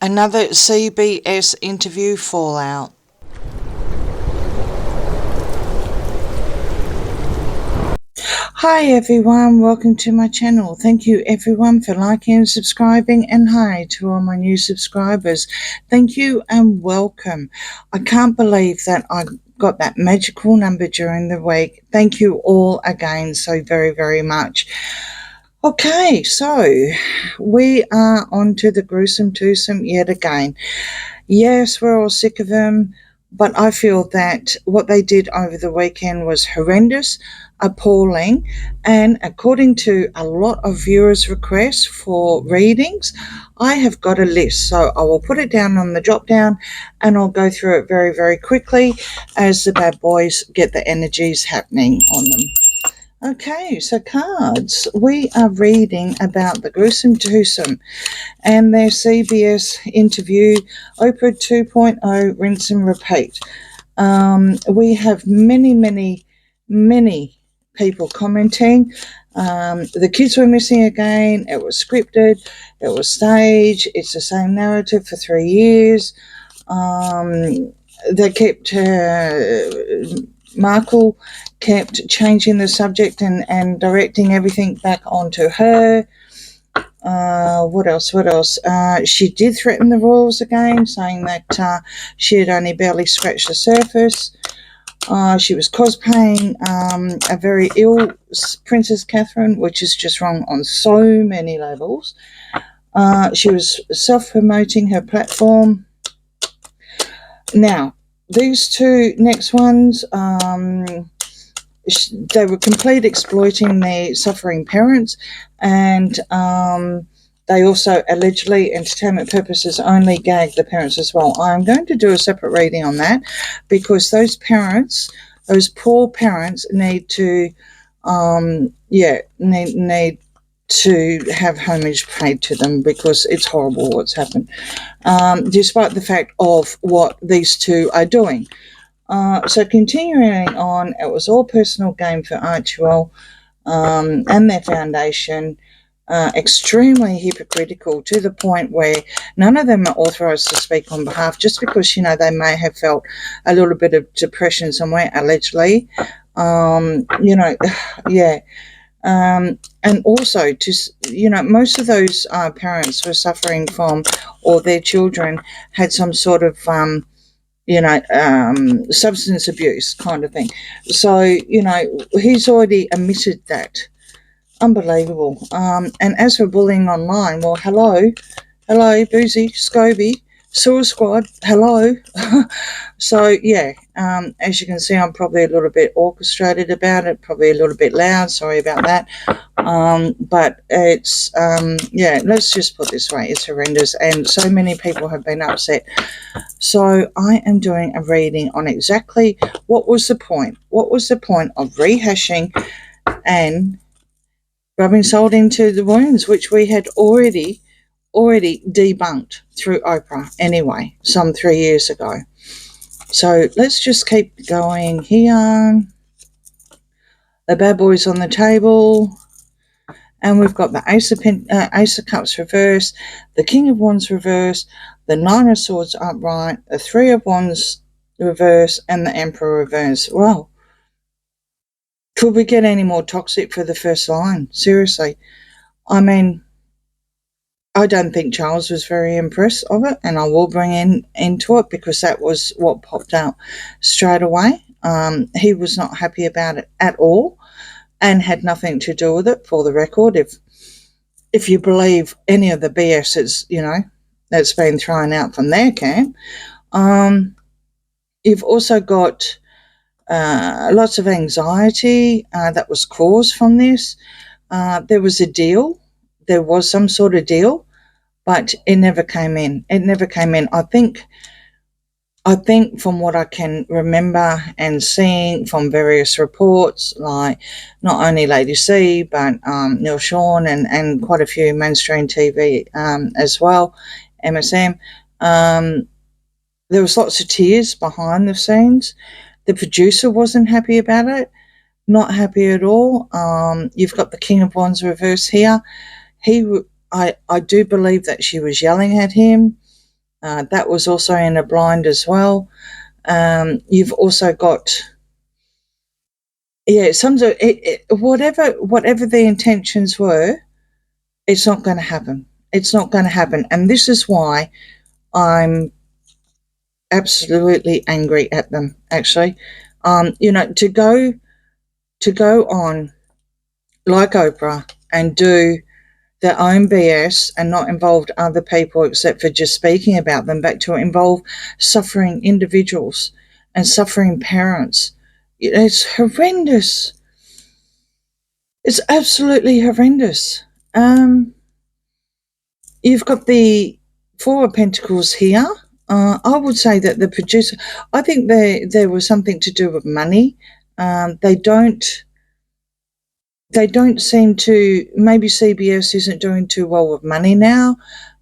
Another CBS interview fallout. Hi everyone, welcome to my channel. Thank you everyone for liking and subscribing, and hi to all my new subscribers. Thank you and welcome. I can't believe that I got that magical number during the week. Thank you all again so very, very much. Okay, so we are on to the gruesome twosome yet again. Yes, we're all sick of them, but I feel that what they did over the weekend was horrendous, appalling, and according to a lot of viewers' requests for readings, I have got a list. So I will put it down on the drop down and I'll go through it very, very quickly as the bad boys get the energies happening on them. Okay, so cards. We are reading about the gruesome twosome and their CBS interview, Oprah 2.0, rinse and repeat. We have many people commenting. The kids were missing again. It was scripted. It was staged. It's the same narrative for 3 years. They kept... Markle kept changing the subject and directing everything back onto her. What else? She did threaten the royals again, saying that she had only barely scratched the surface. She was cosplaying a very ill Princess Catherine, which is just wrong on so many levels. She was self-promoting her platform. Now, these two next ones, they were complete exploiting their suffering parents, and they also allegedly, entertainment purposes only, gagged the parents as well. I'm going to do a separate reading on that because those parents, those poor parents, need to, need to have homage paid to them because it's horrible what's happened, despite the fact of what these two are doing. So continuing on, it was all personal gain for Archewell and their foundation, extremely hypocritical to the point where none of them are authorised to speak on behalf, just because, they may have felt a little bit of depression somewhere, allegedly. And also most of those parents were suffering from, or their children had some sort of substance abuse kind of thing. So he's already admitted that. Unbelievable. And as for bullying online, well, hello Boozy, Scoby, Sewer Squad, hello. So as you can see, I'm probably a little bit orchestrated about it, probably a little bit loud, sorry about that. But it's let's just put it this way, it's horrendous, and so many people have been upset. So I am doing a reading on exactly what was the point of rehashing and rubbing salt into the wounds, which we had already debunked through Oprah anyway, some 3 years ago. So let's just keep going here. The bad boys on the table, and we've got the Ace of Cups reversed, the King of Wands reversed, the Nine of Swords upright, the Three of Wands reversed, and the Emperor reversed. Well, could we get any more toxic for the first line? Seriously. I mean, I don't think Charles was very impressed of it, and I will bring into it because that was what popped out straight away. He was not happy about it at all and had nothing to do with it, for the record, if you believe any of the BS that's been thrown out from their camp. You've also got lots of anxiety that was caused from this. There was a deal. There was some sort of deal, but it never came in. I think from what I can remember and seeing from various reports, like not only Lady C, but Neil Sean and quite a few mainstream TV as well, MSM, there was lots of tears behind the scenes. The producer wasn't happy about it, not happy at all. You've got the King of Wands reverse here. I do believe that she was yelling at him. That was also in a blind as well. You've also got, whatever the intentions were, it's not going to happen. It's not going to happen. And this is why I'm absolutely angry at them, actually. To go on like Oprah and do their own BS and not involve other people except for just speaking about them, but to involve suffering individuals and suffering parents. It's horrendous. It's absolutely horrendous. You've got the Four of Pentacles here. I would say that the producer, I think there was something to do with money. They don't seem to, maybe CBS isn't doing too well with money now.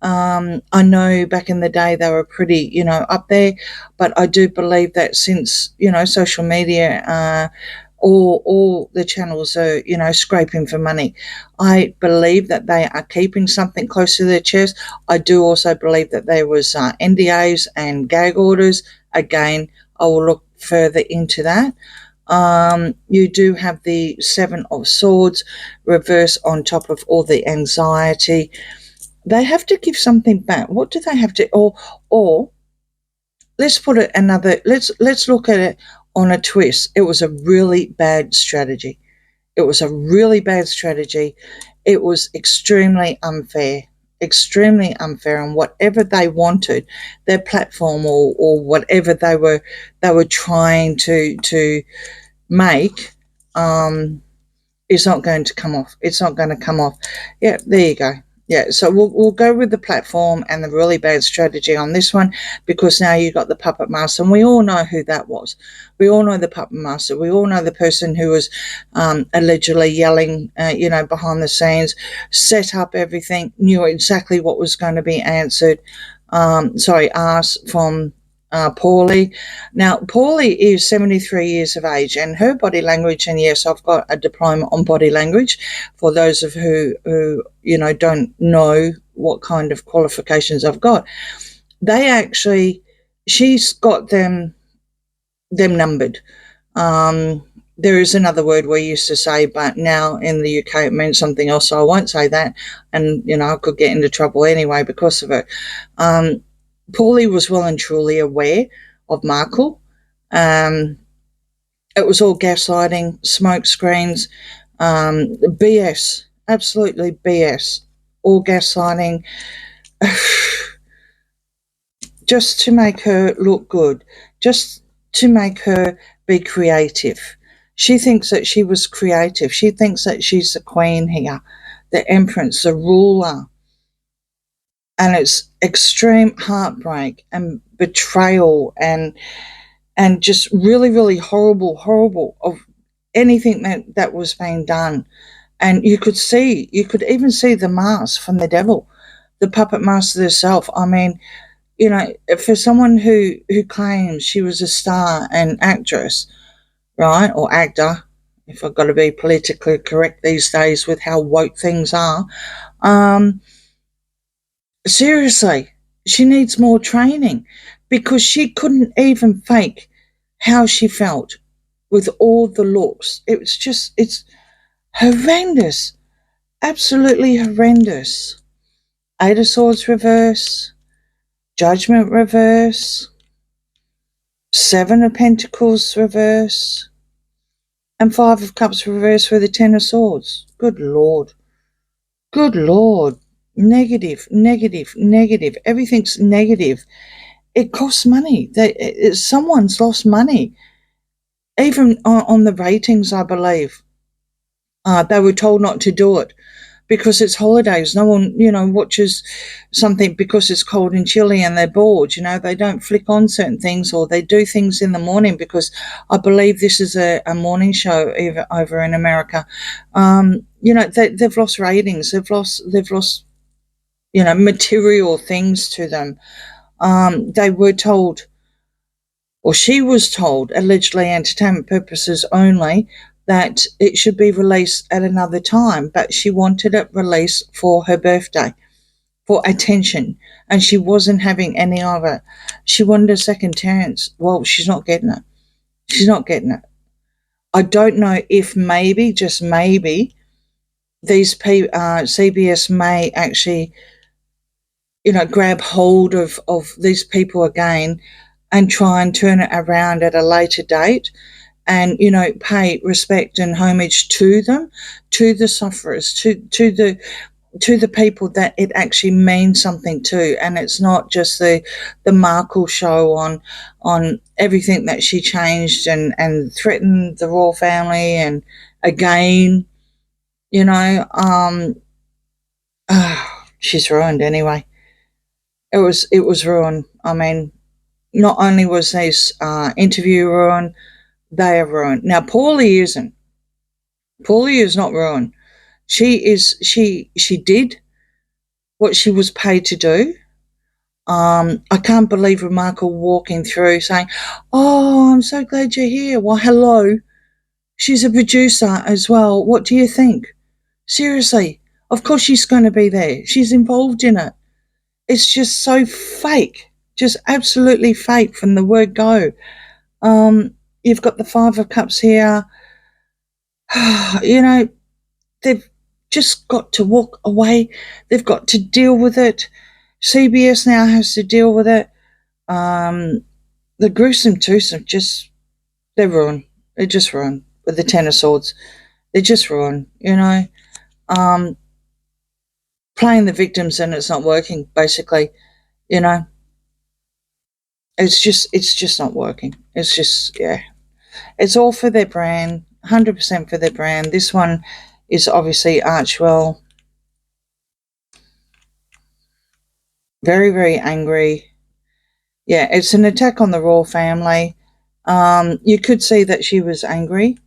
I know back in the day they were pretty, up there, but I do believe that since, social media, all the channels are, scraping for money. I believe that they are keeping something close to their chest. I do also believe that there was NDAs and gag orders. Again, I will look further into that. You do have the Seven of Swords reverse on top of all the anxiety. They have to give something back. What do they have to, or let's put it let's look at it on a twist. It was a really bad strategy. It was a really bad strategy. It was extremely unfair, and whatever they wanted, their platform or whatever they were trying to make, is not going to come off. It's not going to come off. Yeah, there you go. Yeah, so we'll go with the platform and the really bad strategy on this one, because now you've got the puppet master, and we all know who that was. We all know the puppet master. We all know the person who was allegedly yelling, behind the scenes, set up everything, knew exactly what was going to be asked from Paulie. Now, Paulie is 73 years of age, and her body language, and yes, I've got a diploma on body language for those of who don't know what kind of qualifications I've got. She's got them numbered. There is another word we used to say, but now in the UK it means something else, so I won't say that, and I could get into trouble anyway because of it. Paulie was well and truly aware of Markle. It was all gaslighting, smoke screens, BS, absolutely BS, all gaslighting, just to make her look good, just to make her be creative. She thinks that she was creative. She thinks that she's the queen here, the empress, the ruler. And it's extreme heartbreak and betrayal and just really, really horrible of anything that was being done. And you could even see the mask from the devil, the puppet master herself. I mean, for someone who claims she was a star and actress, right, or actor, if I've got to be politically correct these days with how woke things are, seriously, she needs more training, because she couldn't even fake how she felt with all the looks. It's horrendous, absolutely horrendous. Eight of Swords reverse, Judgment reverse, Seven of Pentacles reverse, and Five of Cups reverse with the Ten of Swords. Good Lord. Good Lord. Negative. Everything's negative. It costs money. Someone's lost money. Even on the ratings, I believe, they were told not to do it because it's holidays. No one, watches something because it's cold and chilly and they're bored. They don't flick on certain things, or they do things in the morning, because I believe this is a morning show over in America. They've lost ratings. They've lost material things to them. They were told, or she was told, allegedly entertainment purposes only, that it should be released at another time, but she wanted it released for her birthday. for attention, and she wasn't having any of it. She wanted a second chance. Well, she's not getting it. She's not getting it. I don't know if maybe, just maybe, these CBS may actually, grab hold of these people again and try and turn it around at a later date and, pay respect and homage to them, to the sufferers, to the people that it actually means something to, and it's not just the Markle show on everything that she changed and threatened the royal family, and again, she's ruined anyway. It was ruined. I mean, not only was this interview ruined, they are ruined. Now, Paulie isn't. Paulie is not ruined. She did what she was paid to do. I can't believe Markle walking through saying, "Oh, I'm so glad you're here." Well, hello. She's a producer as well. What do you think? Seriously. Of course she's going to be there. She's involved in it. It's just so fake. Just absolutely fake from the word go. You've got the Five of Cups here. They've just got to walk away. They've got to deal with it. CBS now has to deal with it. The gruesome twosome they're ruined. They're just ruined with the Ten of Swords. They're just ruined, playing the victims and it's not working, basically, It's just not working. It's just, yeah. It's all for their brand, 100% for their brand. This one is obviously Archwell. Very, very angry. Yeah, it's an attack on the royal family. You could see that she was angry,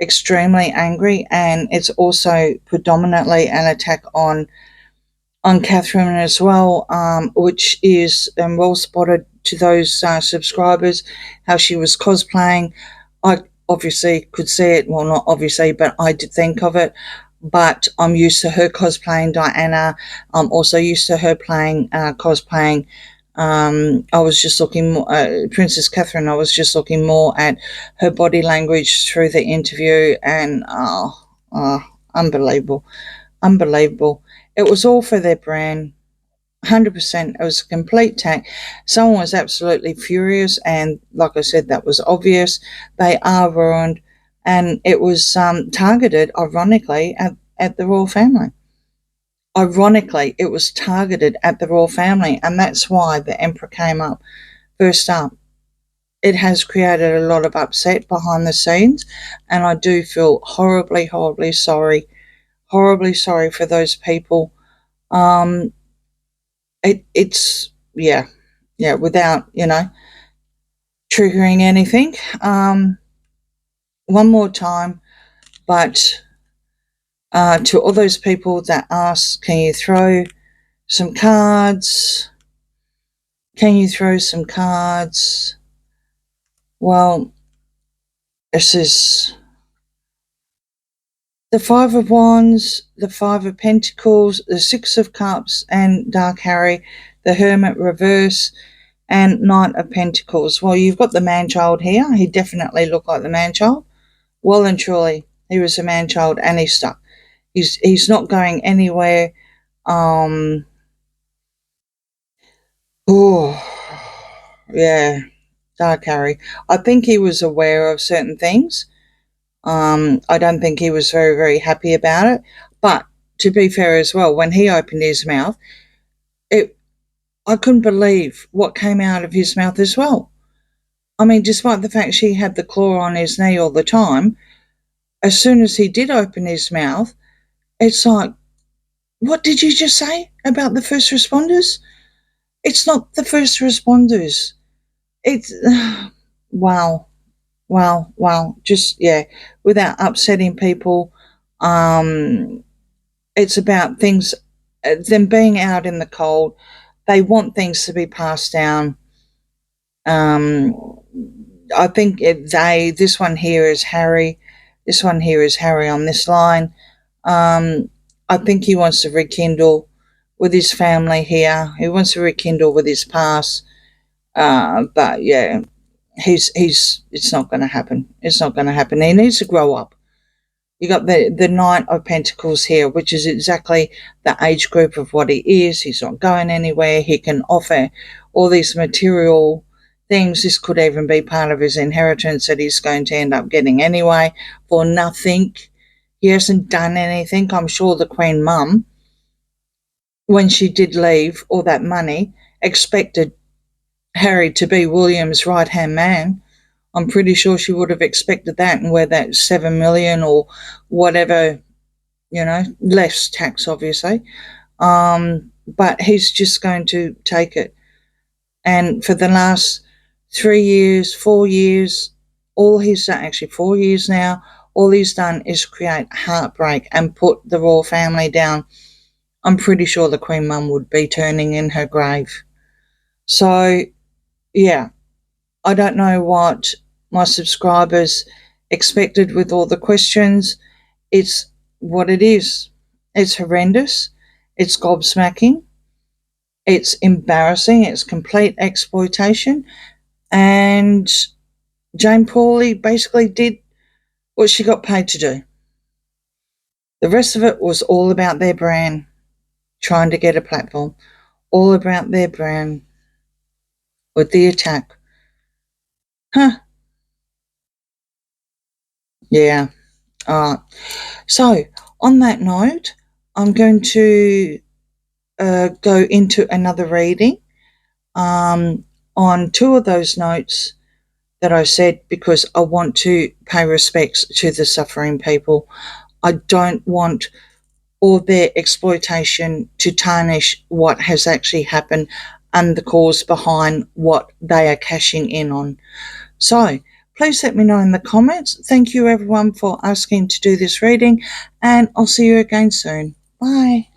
extremely angry, and it's also predominantly an attack on Catherine as well, which is well spotted to those subscribers, how she was cosplaying. I obviously could see it, well, not obviously, but I did think of it. But I'm used to her cosplaying Diana. I'm also used to her cosplaying. I was just looking more, Princess Catherine. I was just looking more at her body language through the interview, and unbelievable, unbelievable. It was all for their brand. 100%. It was a complete tack. Someone was absolutely furious, and like I said, that was obvious. They are ruined, and it was targeted, ironically, at the royal family. Ironically, it was targeted at the royal family, and that's why the Emperor came up first up. It has created a lot of upset behind the scenes, and I do feel horribly, horribly sorry for those people. It's without triggering anything. One more time, but to all those people that ask, can you throw some cards? Can you throw some cards? Well, this is the Five of Wands, the Five of Pentacles, the Six of Cups, and Dark Harry, the Hermit reverse, and Knight of Pentacles. Well, you've got the man-child here. He definitely looked like the man-child. Well and truly, he was a man-child, and he's stuck. He's not going anywhere. Yeah, Dark Harry. I think he was aware of certain things. I don't think he was very, very happy about it. But to be fair as well, when he opened his mouth, I couldn't believe what came out of his mouth as well. I mean, despite the fact she had the claw on his knee all the time, as soon as he did open his mouth, it's like, what did you just say about the first responders? It's not the first responders. It's, wow. Just, yeah, without upsetting people. It's about things, them being out in the cold. They want things to be passed down. I think this one here is Harry. This one here is Harry on this line. I think he wants to rekindle with his family here. He wants to rekindle with his past. But yeah, it's not going to happen. It's not going to happen. He needs to grow up. You got the Knight of Pentacles here, which is exactly the age group of what he is. He's not going anywhere. He can offer all these material things. This could even be part of his inheritance that he's going to end up getting anyway for nothing. He hasn't done anything. I'm sure the Queen Mum, when she did leave all that money, expected Harry to be William's right-hand man. I'm pretty sure she would have expected that, and where that 7 million or whatever, less tax, obviously. But he's just going to take it. And for the last 3 years, 4 years, all he's done, actually 4 years now, all he's done is create heartbreak and put the royal family down. I'm pretty sure the Queen Mum would be turning in her grave. So, yeah, I don't know what my subscribers expected with all the questions. It's what it is. It's horrendous. It's gobsmacking. It's embarrassing. It's complete exploitation. And Jane Pauley basically did what she got paid to do. The rest of it was all about their brand, trying to get a platform, all about their brand with the attack. Yeah. So, on that note, I'm going to go into another reading on 2 of those notes that I said, because I want to pay respects to the suffering people. I don't want all their exploitation to tarnish what has actually happened and the cause behind what they are cashing in on. So, please let me know in the comments. Thank you everyone for asking to do this reading, and I'll see you again soon. Bye.